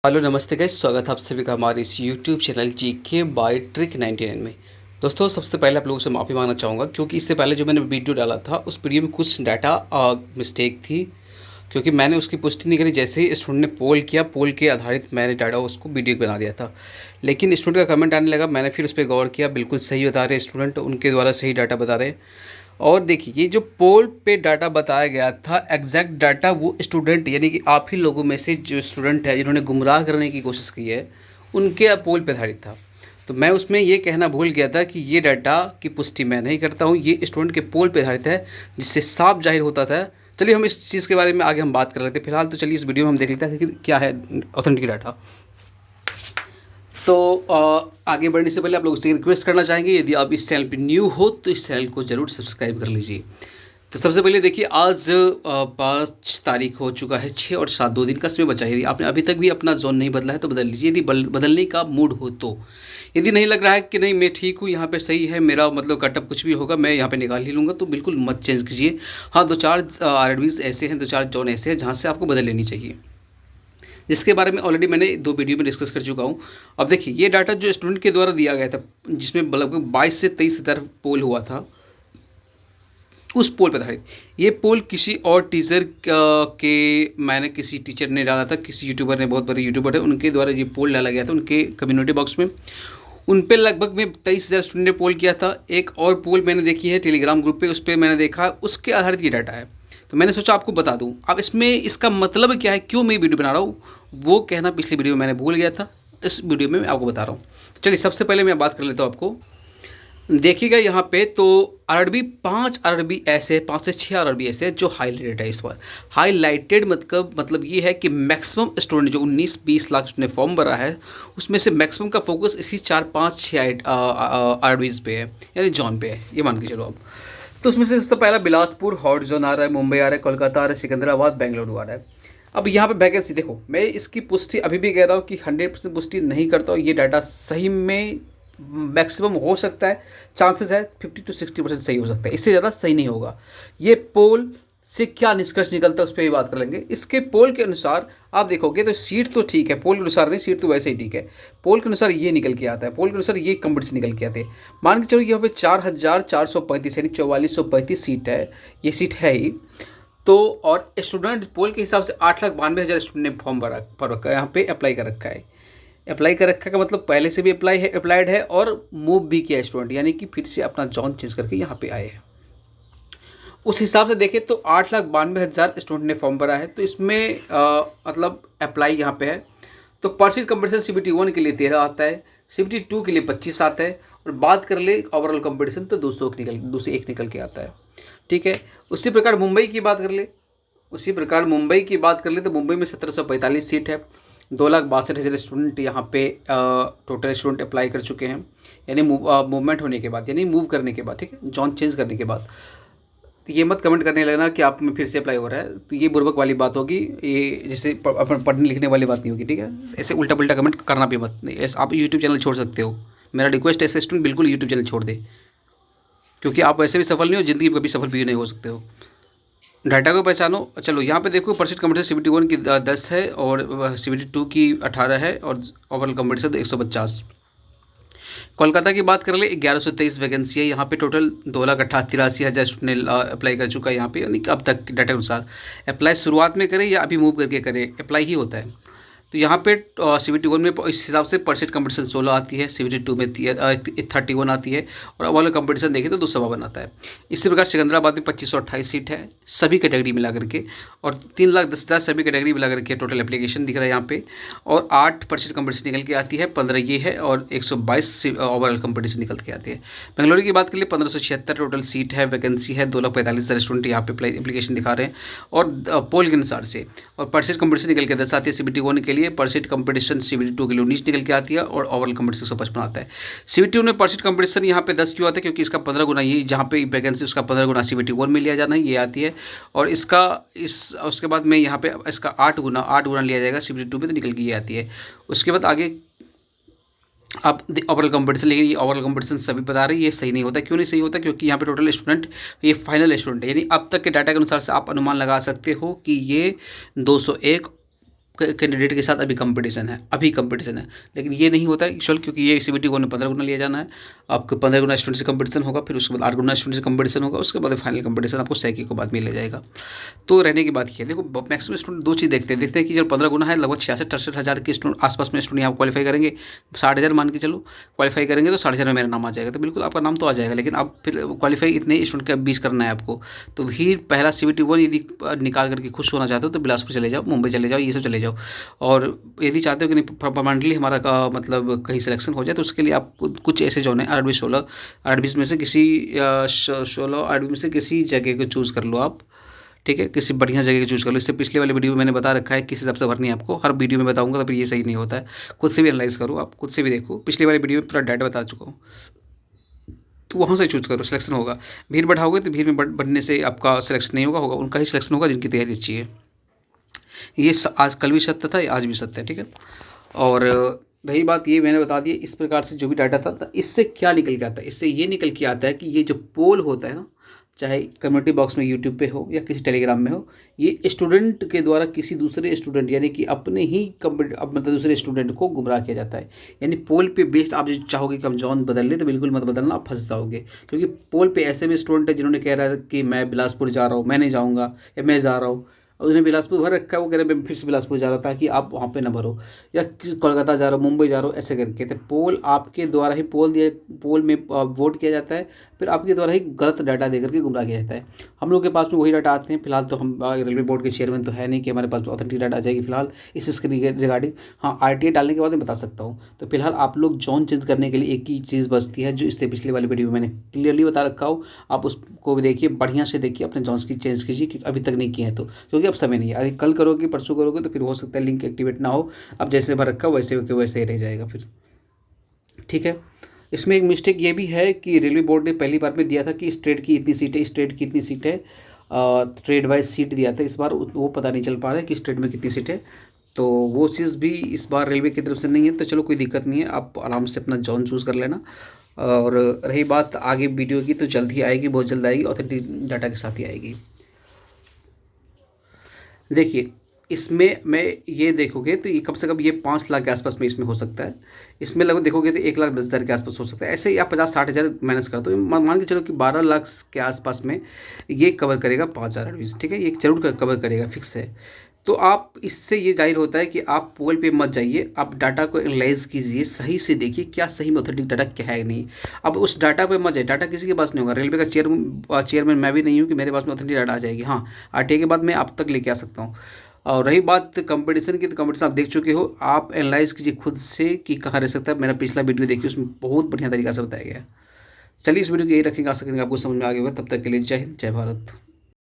Hello नमस्ते guys, स्वागत है आप सभी का हमारे इस YouTube channel GK by trick 99 में। दोस्तों, सबसे पहले आप लोगों से माफ़ी मांगना चाहूँगा क्योंकि इससे पहले जो मैंने वीडियो डाला था उस वीडियो में कुछ डाटा मिस्टेक थी, क्योंकि मैंने उसकी पुष्टि नहीं करी। जैसे ही स्टूडेंट ने पोल किया, पोल के आधारित मैंने डाटा उसको वीडियो बना दिया था, लेकिन स्टूडेंट का कमेंट आने लगा। मैंने फिर उस पर गौर किया, बिल्कुल सही बता रहे स्टूडेंट, उनके द्वारा सही डाटा बता रहे। और देखिए, ये जो पोल पे डाटा बताया गया था, एग्जैक्ट डाटा वो स्टूडेंट यानी कि आप ही लोगों में से जो स्टूडेंट है जिन्होंने गुमराह करने की कोशिश की है, उनके पोल पे आधारित था। तो मैं उसमें ये कहना भूल गया था कि ये डाटा की पुष्टि मैं नहीं करता हूँ, ये स्टूडेंट के पोल पे आधारित है, जिससे साफ जाहिर होता था। चलिए हम इस चीज़ के बारे में आगे हम बात कर लेते हैं। फिलहाल तो चलिए इस वीडियो में हम देख लेते हैं कि क्या है ऑथेंटिक डाटा। तो आगे बढ़ने से पहले आप लोगों से रिक्वेस्ट करना चाहेंगे, यदि आप इस चैनल पे न्यू हो तो इस चैनल को ज़रूर सब्सक्राइब कर लीजिए। तो सबसे पहले देखिए, आज 5 तारीख हो चुका है, 6 और 7 2 दिन का समय बचा है। यदि आपने अभी तक भी अपना जोन नहीं बदला है तो बदल लीजिए, यदि बदलने का मूड हो तो। यदि नहीं लग रहा है कि नहीं मैं ठीक हूँ, यहाँ पे सही है, मेरा मतलब कटअप कुछ भी होगा मैं यहाँ पे निकाल ही लूँगा, तो बिल्कुल मत चेंज कीजिए। हाँ, 2-4 आरडीज ऐसे हैं, 2-4 जोन ऐसे हैं जहाँ से आपको बदल लेनी चाहिए, जिसके बारे में ऑलरेडी मैंने 2 वीडियो में डिस्कस कर चुका हूँ। अब देखिए, ये डाटा जो स्टूडेंट के द्वारा दिया गया था, जिसमें लगभग 22 से 23 हज़ार पोल हुआ था, उस पोल पर आधारित ये पोल किसी और टीचर के मैंने किसी टीचर ने डाला था, किसी यूट्यूबर ने, बहुत बड़े यूट्यूबर है, उनके द्वारा ये पोल डाला गया था उनके कम्युनिटी बॉक्स में। उन पे लगभग में 23,000 स्टूडेंट ने पोल किया था। एक और पोल मैंने देखी है टेलीग्राम ग्रुप पे, उस पर मैंने देखा, उसके आधारित ये डाटा है। तो मैंने सोचा आपको बता दूं। अब इसमें इसका मतलब क्या है, क्यों मैं वीडियो बना रहा हूँ, वो कहना पिछली वीडियो में मैंने भूल गया था, इस वीडियो में मैं आपको बता रहा हूँ। चलिए सबसे पहले मैं बात कर लेता हूँ आपको। देखिएगा यहाँ पे तो आरआरबी 5 आरआरबी ऐसे, 5 से 6 आरआरबी ऐसे जो हाईलाइटेड है। इस बार हाईलाइटेड मतलब ये है कि मैक्सिमम स्टूडेंट जो 19-20 लाख ने फॉर्म भरा है, उसमें से मैक्सिमम का फोकस इसी 4-5-6 आरआरबीज पे है, यानी जॉन पे है, ये मान के चलो आप। तो उसमें से सबसे पहला बिलासपुर हॉट जोन आ रहा है, मुंबई आ रहा है, कोलकाता आ रहा है, सिकंदराबाद, बेंगलुरु आ रहा है। अब यहाँ पे वैकेंसी देखो, मैं इसकी पुष्टि अभी भी कह रहा हूँ कि 100% पुष्टि नहीं करता हूँ। ये डाटा सही में मैक्सिमम हो सकता है, चांसेस है 50 to 60% सही हो सकता है, इससे ज़्यादा सही नहीं होगा। ये पोल से क्या निष्कर्ष निकलता है उस पर भी बात कर लेंगे। इसके पोल के अनुसार आप देखोगे तो सीट तो ठीक है, पोल के अनुसार नहीं, सीट तो वैसे ही ठीक है। पोल के अनुसार ये निकल के आता है, पोल के अनुसार ये कंपटीशन निकल के आते हैं। मान के चलो यहाँ पे 4,435 यानी 4435 सीट है, ये सीट है ही। तो और स्टूडेंट पोल के हिसाब से 8,92,000 स्टूडेंट ने फॉर्म भर रखा है, यहाँ पे अप्लाई कर रखा है। अप्लाई कर रखा का मतलब पहले से भी अप्लाइड है और मूव भी किया स्टूडेंट, यानी कि फिर से अपना जॉन चेंज करके यहाँ पे आए हैं। उस हिसाब से देखें तो 8,92,000 स्टूडेंट ने फॉर्म भरा है। तो इसमें मतलब अप्लाई यहाँ पे है। तो परसेंट कंपटीशन CBT 1 के लिए 13 आता है, CBT 2 के लिए 25 आता है, और बात कर ले ओवरऑल कंपटीशन तो 201 निकल के आता है। ठीक है। उसी प्रकार मुंबई की बात कर ले, तो मुंबई में 1745 सीट है, 2,62,000 स्टूडेंट यहाँ पे टोटल स्टूडेंट अप्लाई कर चुके हैं, यानी मूवमेंट होने के बाद, यानी मूव करने के बाद, ठीक है, जॉन चेंज करने के बाद। तो ये मत कमेंट करने लगना कि आप में फिर से अप्लाई हो रहा है, तो ये बुर्बक वाली बात होगी, ये जैसे पढ़ने लिखने वाली बात नहीं होगी, ठीक है। ऐसे उल्टा पुल्टा कमेंट करना भी मत, ऐसे आप यूट्यूब चैनल छोड़ सकते हो। मेरा रिक्वेस्ट है, ऐसे स्टूडेंट बिल्कुल यूट्यूब चैनल छोड़ दे, क्योंकि आप वैसे भी सफल नहीं हो, ज़िंदगी में कभी सफल भी नहीं हो सकते हो। डाटा को पहचानो। चलो यहाँ पे देखो, परसेंट कंपटीशन CBT 1 की 10 है और CBT 2 की 18 है, और ओवरऑल कंपटीशन तो 150। कोलकाता की बात कर ले, 1123 वैकेंसी है यहाँ पे, टोटल 2,83,000 स्टूडेंट ने अप्लाई कर चुका है यहाँ पे, यानी कि अब तक डाटा के अनुसार। अप्लाई शुरुआत में करें या अभी मूव करके करें, अप्लाई ही होता है। तो यहाँ पे CBT 1 में इस हिसाब से परसेंट कंपटीशन 16 आती है, CBT 2 में 31 आती है, और ओवरऑल कंपटीशन देखें तो 252 आता है। इसी प्रकार सिकंदराबाद में 2528 सीट है सभी कैटेगरी मिला करके, और 3,10,000 सभी कैटेगरी मिला करके टोटल एप्लीकेशन दिख रहा है यहाँ पे, और 8% कंपटीशन निकल के आती है, 15 ये है, और 122 ओवरऑल कंपटीशन निकल के आती है। बेंगलुरु की बात कर लिए, 1576 टोटल सीट है, वैकेंसी है, 2,45,000 स्टूडेंट यहाँ पे एप्लीकेशन दिखा रहे हैं, और पोल के अनुसार से, और परसेंट कंपटीशन निकल के 10 आती है CBT 1 के लिए, परसेंट कंपटीशन CBT 2 के लिए 19 निकल के आती है, और ओवरऑल कंपटीशन 155 आता है। CBT 1 में परसेंट कंपटीशन यहाँ पे 10 क्यों आता है, क्योंकि इसका 15 गुना, ये जहाँ पे वैकेंसी उसका 15 गुना CBT 1 में लिया जाना है, ये आती है, और इसका उसके बाद में यहाँ पे इसका 8 गुना लिया जाएगा CBT 2 में, तो निकल के ये आती है। उसके बाद आगे आप ओवरऑल कंपटीशन, लेकिन ये ओवरऑल कंपटीशन सभी बता रहे हैं ये सही नहीं होता। क्यों नहीं सही होता, क्योंकि यहाँ पे टोटल स्टूडेंट ये फाइनल स्टूडेंट है, यानी अब तक के डाटा के अनुसार से आप अनुमान लगा सकते हो कि ये 201 कैंडिडेट के साथ अभी कंपटीशन है। लेकिन ये नहीं होता है एक्चुअल, क्योंकि ये CBT को 15 गुना लिया जाना है। आपको 15 गुना स्टूडेंट से कंपटीशन होगा, फिर उसके बाद 8 गुना स्टूडेंट से कंपटीशन होगा, उसके बाद फाइनल कंपटीशन आपको सैकी को बाद में ले जाएगा। तो रहने की बात ये है, देखो मैक्सिमम स्टूडेंट दो चीज़ देखते हैं कि जब 15 गुना है, लगभग 66-68 हज़ार के स्टूडेंट आसपास में स्टूडेंट यहाँ क्वालिफाई करेंगे। 60,000 मान के चलो क्वालिफाई करेंगे तो 60,000 में मेरा नाम आ जाएगा, तो बिल्कुल आपका नाम तो आ जाएगा। लेकिन आप फिर क्वालिफाई इतने स्टूडेंट का 20 करना है आपको, तो फिर पहला CBT 1 यदि निकाल करके खुश होना चाहते हो तो बिलासपुर चले जाओ, मुंबई चले जाओ, ये सब चले जाओ। और यदि चाहते हो कि नहीं परमानेंटली हमारा का मतलब कहीं सिलेक्शन हो जाए, तो उसके लिए आप कुछ ऐसे जोन है RDB 16 RDB में से किसी 16 RDB में से किसी जगह को चूज़ कर लो आप, ठीक है, किसी बढ़िया जगह को चूज़ कर लो। इससे पिछले वाले वीडियो में मैंने बता रखा है किस हिसाब से भरनी है आपको, हर वीडियो में बताऊंगा तो फिर ये सही नहीं होता है। खुद से भी एनालाइज करो, आप खुद से भी देखो, पिछले वाले वीडियो में पूरा डाटा बता चुका हूँ, तो वहाँ से चूज़ करो, सिलेक्शन होगा। भीड़ बढ़ाओगे तो भीड़ में बढ़ने से आपका सिलेक्शन नहीं होगा, उनका ही सिलेक्शन होगा जिनकी तैयारी अच्छी है। ये आज कल भी सत्य था, आज भी सत्य है, ठीक है। और रही बात ये मैंने बता दी, इस प्रकार से जो भी डाटा था, तो इससे क्या निकल के आता है, इससे ये निकल के आता है कि ये जो पोल होता है ना, चाहे कम्युनिटी बॉक्स में यूट्यूब पे हो या किसी टेलीग्राम में हो, ये स्टूडेंट के द्वारा किसी दूसरे स्टूडेंट यानी कि अपने ही मतलब दूसरे स्टूडेंट को गुमराह किया जाता है। यानी पोल पे बेस्ड आप जो चाहोगे कि हम जॉन बदल लें, तो बिल्कुल मत बदलना, आप फंस जाओगे। क्योंकि पोल पे ऐसे भी स्टूडेंट है जिन्होंने कह रहा है कि मैं बिलासपुर जा रहा हूँ, मैं नहीं जाऊँगा, या मैं जा रहा हूँ, और उसने बिलासपुर भर रखा है, वो कह रहे हैं फिर से बिलासपुर जा रहा था कि आप वहाँ पे ना भरो, या कोलकाता जा रहा हो, मुंबई जा रहा हो, ऐसे करके। तो पोल आपके द्वारा ही पोल में वोट किया जाता है, फिर आपके द्वारा ही गलत डाटा देकर के गुमराह किया जाता है। हम लोग के पास में वही डाटा आते हैं। फिलहाल तो हम रेलवे बोर्ड के चेयरमैन तो है नहीं कि हमारे पास ऑथेंटिक डाटा आ जाएगी फिलहाल इसके रिगार्डिंग। हाँ, RTA डालने के बाद मैं बता सकता हूँ। तो फिलहाल आप लोग जॉन चेंज करने के लिए एक ही चीज़ बचती है, जो इससे पिछले वाले वीडियो में मैंने क्लियरली बता रखा हूँ। आप उसको भी देखिए, बढ़िया से देखिए, अपने जॉन्स की चेंज कीजिए, क्योंकि अभी तक नहीं किए हैं तो, क्योंकि अब समय नहीं है। अभी कल करोगे, परसों करोगे, तो फिर हो सकता है लिंक एक्टिवेट ना हो। अब जैसे भर रखा वैसे के वैसे ही रह जाएगा फिर, ठीक है। इसमें एक मिस्टेक ये भी है कि रेलवे बोर्ड ने पहली बार में दिया था कि स्टेट की इतनी सीट है, स्टेट की इतनी सीट है, ट्रेड वाइज सीट दिया था। इस बार वो पता नहीं चल पा रहा है कि स्टेट में कितनी सीट है, तो वो चीज़ भी इस बार रेलवे की तरफ से नहीं है। तो चलो कोई दिक्कत नहीं है, आप आराम से अपना जॉन चूज़ कर लेना। और रही बात आगे वीडियो की, तो जल्द ही आएगी, बहुत जल्द आएगी, ऑथेंटिक डाटा के साथ ही आएगी। देखिए, इसमें मैं ये देखोगे तो ये कम से कम ये 5 लाख के आसपास में इसमें हो सकता है। इसमें लगभग देखोगे तो 1,10,000 के आसपास हो सकता है। ऐसे ही आप 50-60 हज़ार माइनस कर दो, मान के चलो कि 12 लाख के आसपास में ये कवर करेगा 5,000 एडवीज, ठीक है, ये जरूर कवर करेगा, फिक्स है। तो आप इससे ये जाहिर होता है कि आप पोल पे मत जाइए, आप डाटा को एनालाइज कीजिए, सही से देखिए क्या सही में ऑथेंटिक डाटा क्या है नहीं। अब उस डाटा पे मत जाइए, डाटा किसी के पास नहीं होगा। रेलवे का चेयरमैन मैं भी नहीं हूँ कि मेरे पास में ऑथेंटिक डाटा आ जाएगी। हाँ, RTA के बाद मैं आप तक लेके आ सकता हूँ। और रही बात कंपटीशन की, तो कंपटीशन आप देख चुके हो, आप एनालाइज कीजिए खुद से कि कहाँ रह सकता है। मेरा पिछला वीडियो देखिए, उसमें बहुत बढ़िया तरीका से बताया गया है। चलिए इस वीडियो को यही रखेंगे, आशा करेंगे आपको समझ में आ गया होगा। तब तक के लिए जय हिंद, जय भारत।